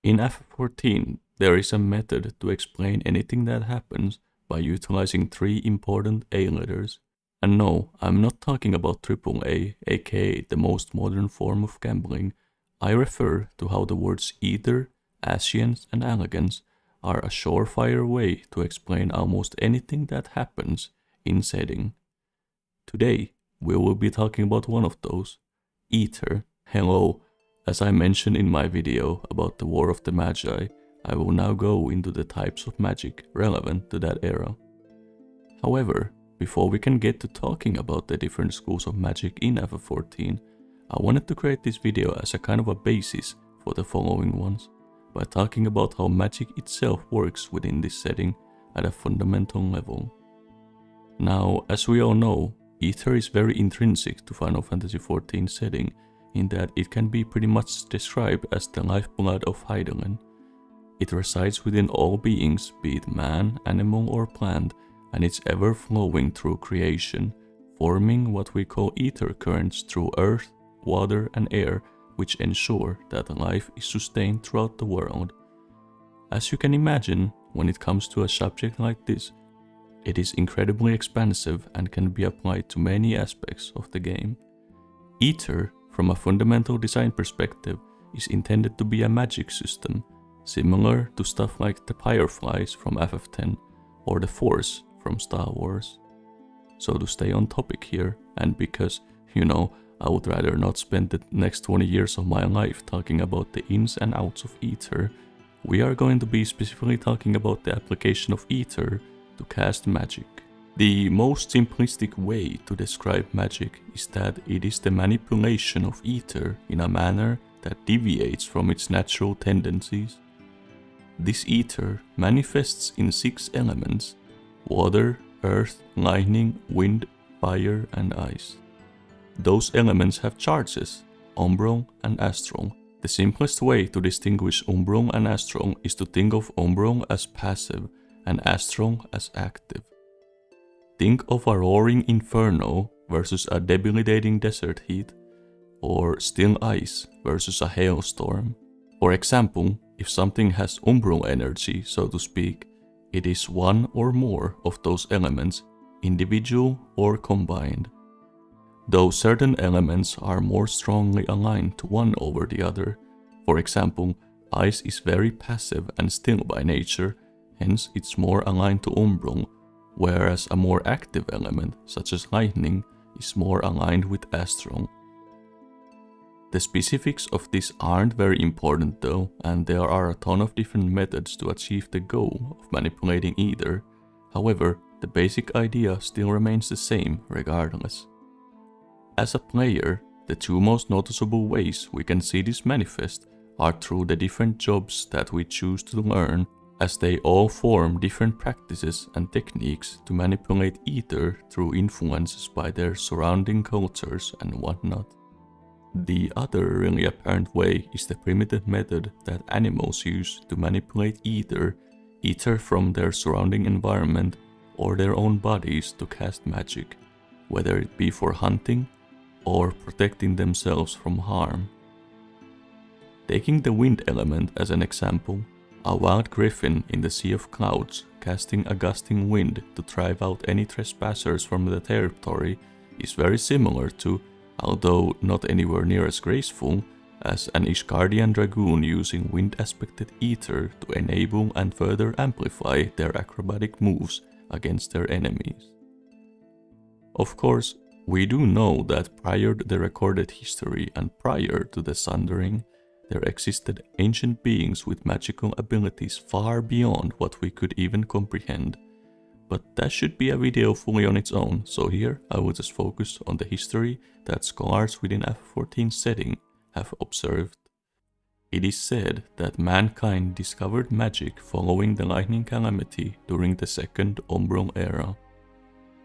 In FF14, there is a method to explain anything that happens by utilizing 3 important A letters. And no, I'm not talking about AAA, aka the most modern form of gambling. I refer to how the words Ether, Ascience, and Elegance are a surefire way to explain almost anything that happens in setting. Today, we will be talking about one of those, Ether. Hello, as I mentioned in my video about the War of the Magi, I will now go into the types of magic relevant to that era. However, before we can get to talking about the different schools of magic in FF14, I wanted to create this video as a kind of a basis for the following ones, by talking about how magic itself works within this setting at a fundamental level. Now, as we all know, Ether is very intrinsic to Final Fantasy XIV setting, in that it can be pretty much described as the lifeblood of Hydaelyn. It resides within all beings, be it man, animal or plant, and it's ever flowing through creation, forming what we call ether currents through earth, water and air, which ensure that life is sustained throughout the world. As you can imagine, when it comes to a subject like this, it is incredibly expansive and can be applied to many aspects of the game. Ether, from a fundamental design perspective, is intended to be a magic system, similar to stuff like the Fireflies from FF10 or the Force from Star Wars. So to stay on topic here, and because, I would rather not spend the next 20 years of my life talking about the ins and outs of Ether, we are going to be specifically talking about the application of Ether to cast magic. The most simplistic way to describe magic is that it is the manipulation of ether in a manner that deviates from its natural tendencies. This ether manifests in 6 elements: water, earth, lightning, wind, fire, and ice. Those elements have charges, umbral and astral. The simplest way to distinguish umbral and astral is to think of umbral as passive and astral as active. Think of a roaring inferno versus a debilitating desert heat, or still ice versus a hailstorm. For example, if something has umbral energy, so to speak, it is one or more of those elements, individual or combined. Though certain elements are more strongly aligned to one over the other, for example, ice is very passive and still by nature, hence it's more aligned to umbral, whereas a more active element, such as lightning, is more aligned with astral. The specifics of this aren't very important though, and there are a ton of different methods to achieve the goal of manipulating either. However, the basic idea still remains the same regardless. As a player, the 2 most noticeable ways we can see this manifest are through the different jobs that we choose to learn, as they all form different practices and techniques to manipulate ether through influences by their surrounding cultures and whatnot. The other really apparent way is the primitive method that animals use to manipulate ether from their surrounding environment or their own bodies to cast magic, whether it be for hunting or protecting themselves from harm. Taking the wind element as an example, a wild griffin in the Sea of Clouds casting a gusting wind to drive out any trespassers from the territory is very similar to, although not anywhere near as graceful, as an Ishgardian dragoon using wind-aspected ether to enable and further amplify their acrobatic moves against their enemies. Of course, we do know that prior to the recorded history and prior to the Sundering, there existed ancient beings with magical abilities far beyond what we could even comprehend. But that should be a video fully on its own, so here I will just focus on the history that scholars within FF14 setting have observed. It is said that mankind discovered magic following the lightning calamity during the Second Umbral Era.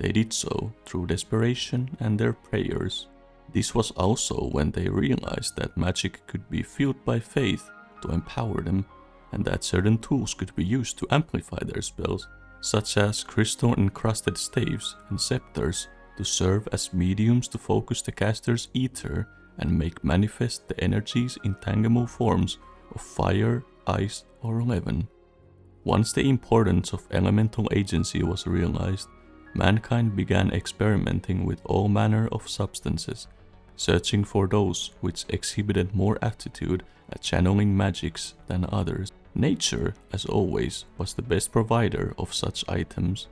They did so through desperation and their prayers. This was also when they realized that magic could be fueled by faith to empower them, and that certain tools could be used to amplify their spells, such as crystal-encrusted staves and scepters, to serve as mediums to focus the caster's ether and make manifest the energies in tangible forms of fire, ice or leaven. Once the importance of elemental agency was realized, mankind began experimenting with all manner of substances, searching for those which exhibited more aptitude at channeling magics than others. Nature, as always, was the best provider of such items.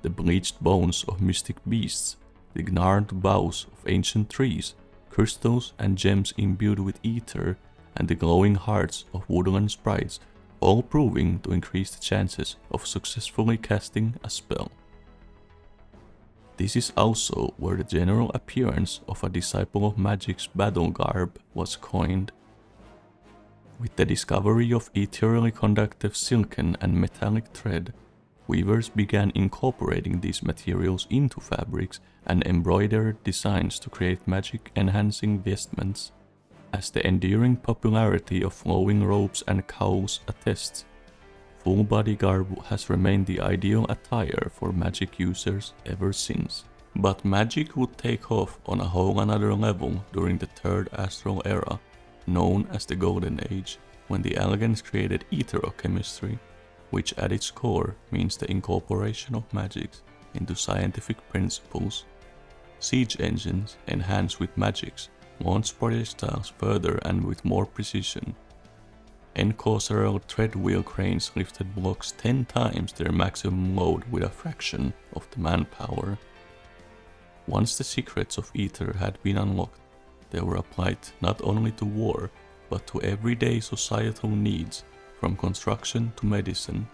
The bleached bones of mystic beasts, the gnarled boughs of ancient trees, crystals and gems imbued with ether, and the glowing hearts of woodland sprites, all proving to increase the chances of successfully casting a spell. This is also where the general appearance of a disciple of magic's battle garb was coined. With the discovery of ethereally conductive silken and metallic thread, weavers began incorporating these materials into fabrics and embroidered designs to create magic-enhancing vestments. As the enduring popularity of flowing robes and cowls attests, full-body garb has remained the ideal attire for magic users ever since. But magic would take off on a whole another level during the Third Astral Era, known as the Golden Age, when the Elegans created etherochemistry, which at its core means the incorporation of magics into scientific principles. Siege engines, enhanced with magics, launch projectiles further and with more precision. Ensorcerer tread wheel cranes lifted blocks 10 times their maximum load with a fraction of the manpower. Once the secrets of ether had been unlocked, they were applied not only to war, but to everyday societal needs, from construction to medicine,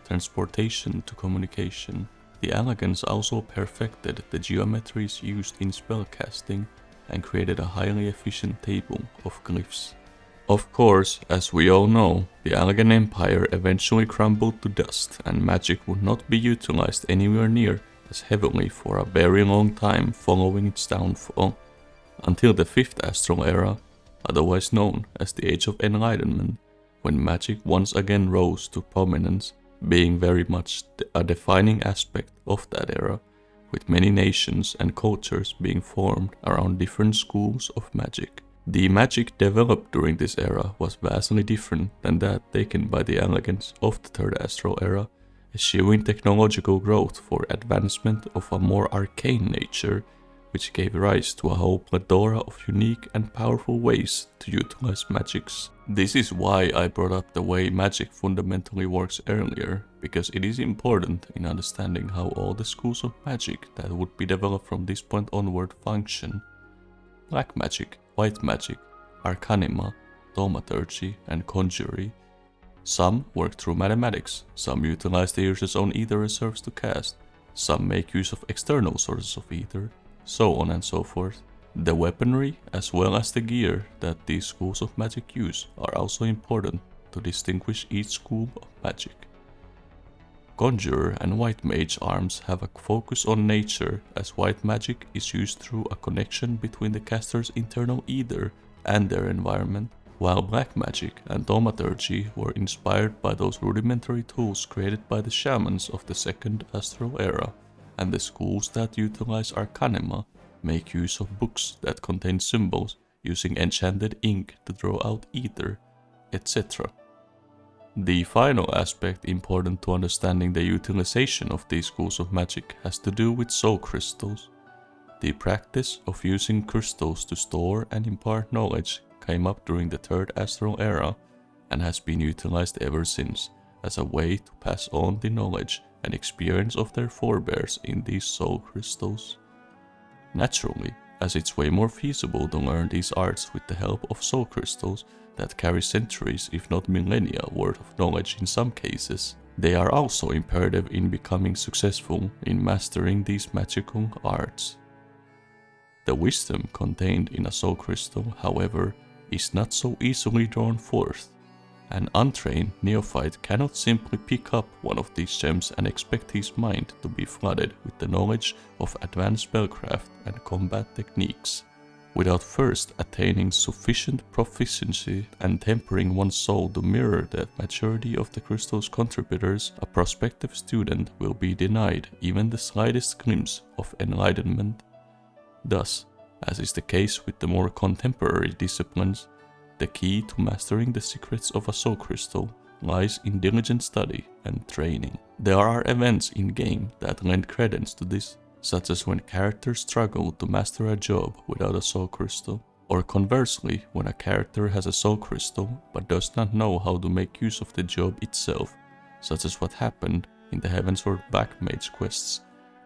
transportation to communication. The Elegans also perfected the geometries used in spellcasting and created a highly efficient table of glyphs. Of course, as we all know, the Elegant Empire eventually crumbled to dust, and magic would not be utilized anywhere near as heavily for a very long time following its downfall, until the Fifth Astral Era, otherwise known as the Age of Enlightenment, when magic once again rose to prominence, being very much a defining aspect of that era, with many nations and cultures being formed around different schools of magic. The magic developed during this era was vastly different than that taken by the Elegants of the Third Astral Era, eschewing technological growth for advancement of a more arcane nature, which gave rise to a whole plethora of unique and powerful ways to utilize magics. This is why I brought up the way magic fundamentally works earlier, because it is important in understanding how all the schools of magic that would be developed from this point onward function. Black magic, white magic, arcanima, thaumaturgy, and conjury. Some work through mathematics, some utilize the user's own ether reserves to cast, some make use of external sources of ether, so on and so forth. The weaponry, as well as the gear that these schools of magic use, are also important to distinguish each school of magic. Conjurer and white mage arms have a focus on nature, as white magic is used through a connection between the caster's internal ether and their environment, while black magic and thaumaturgy were inspired by those rudimentary tools created by the shamans of the Second Astral Era, and the schools that utilize arcanima make use of books that contain symbols using enchanted ink to draw out ether, etc. The final aspect important to understanding the utilization of these schools of magic has to do with soul crystals. The practice of using crystals to store and impart knowledge came up during the Third Astral Era and has been utilized ever since as a way to pass on the knowledge and experience of their forebears in these soul crystals. Naturally, as it's way more feasible to learn these arts with the help of soul crystals that carry centuries if not millennia worth of knowledge in some cases, they are also imperative in becoming successful in mastering these magical arts. The wisdom contained in a soul crystal, however, is not so easily drawn forth. An untrained neophyte cannot simply pick up one of these gems and expect his mind to be flooded with the knowledge of advanced spellcraft and combat techniques, without first attaining sufficient proficiency and tempering one's soul to mirror the maturity of the crystal's contributors. A prospective student will be denied even the slightest glimpse of enlightenment. Thus, as is the case with the more contemporary disciplines, the key to mastering the secrets of a soul crystal lies in diligent study and training. There are events in-game that lend credence to this, such as when characters struggle to master a job without a soul crystal, or conversely, when a character has a soul crystal but does not know how to make use of the job itself, such as what happened in the Heavensward Black Mage quests,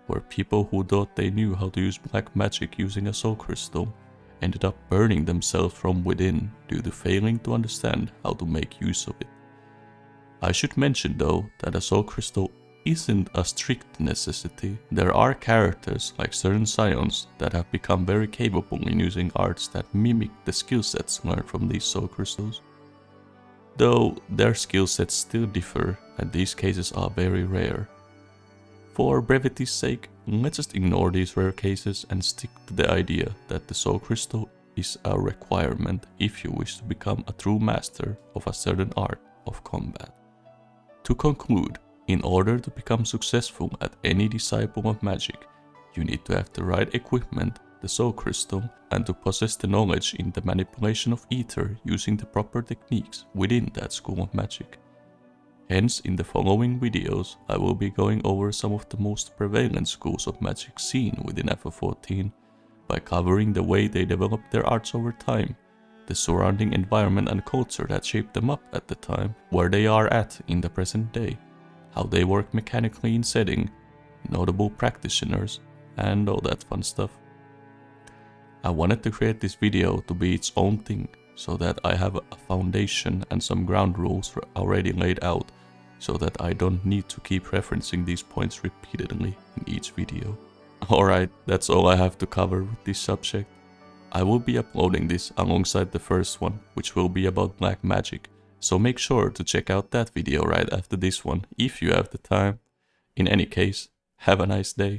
where people who thought they knew how to use black magic using a soul crystal ended up burning themselves from within due to failing to understand how to make use of it. I should mention though that a soul crystal isn't a strict necessity. There are characters like certain scions that have become very capable in using arts that mimic the skill sets learned from these soul crystals. Though their skill sets still differ and these cases are very rare. For brevity's sake, let's just ignore these rare cases and stick to the idea that the soul crystal is a requirement if you wish to become a true master of a certain art of combat. To conclude, in order to become successful at any disciple of magic, you need to have the right equipment, the soul crystal, and to possess the knowledge in the manipulation of ether using the proper techniques within that school of magic. Hence, in the following videos, I will be going over some of the most prevalent schools of magic seen within FF14 by covering the way they developed their arts over time, the surrounding environment and culture that shaped them up at the time, where they are at in the present day, how they work mechanically in setting, notable practitioners, and all that fun stuff. I wanted to create this video to be its own thing, so that I have a foundation and some ground rules already laid out, so that I don't need to keep referencing these points repeatedly in each video. Alright, that's all I have to cover with this subject. I will be uploading this alongside the first one, which will be about black magic, so make sure to check out that video right after this one if you have the time. In any case, have a nice day.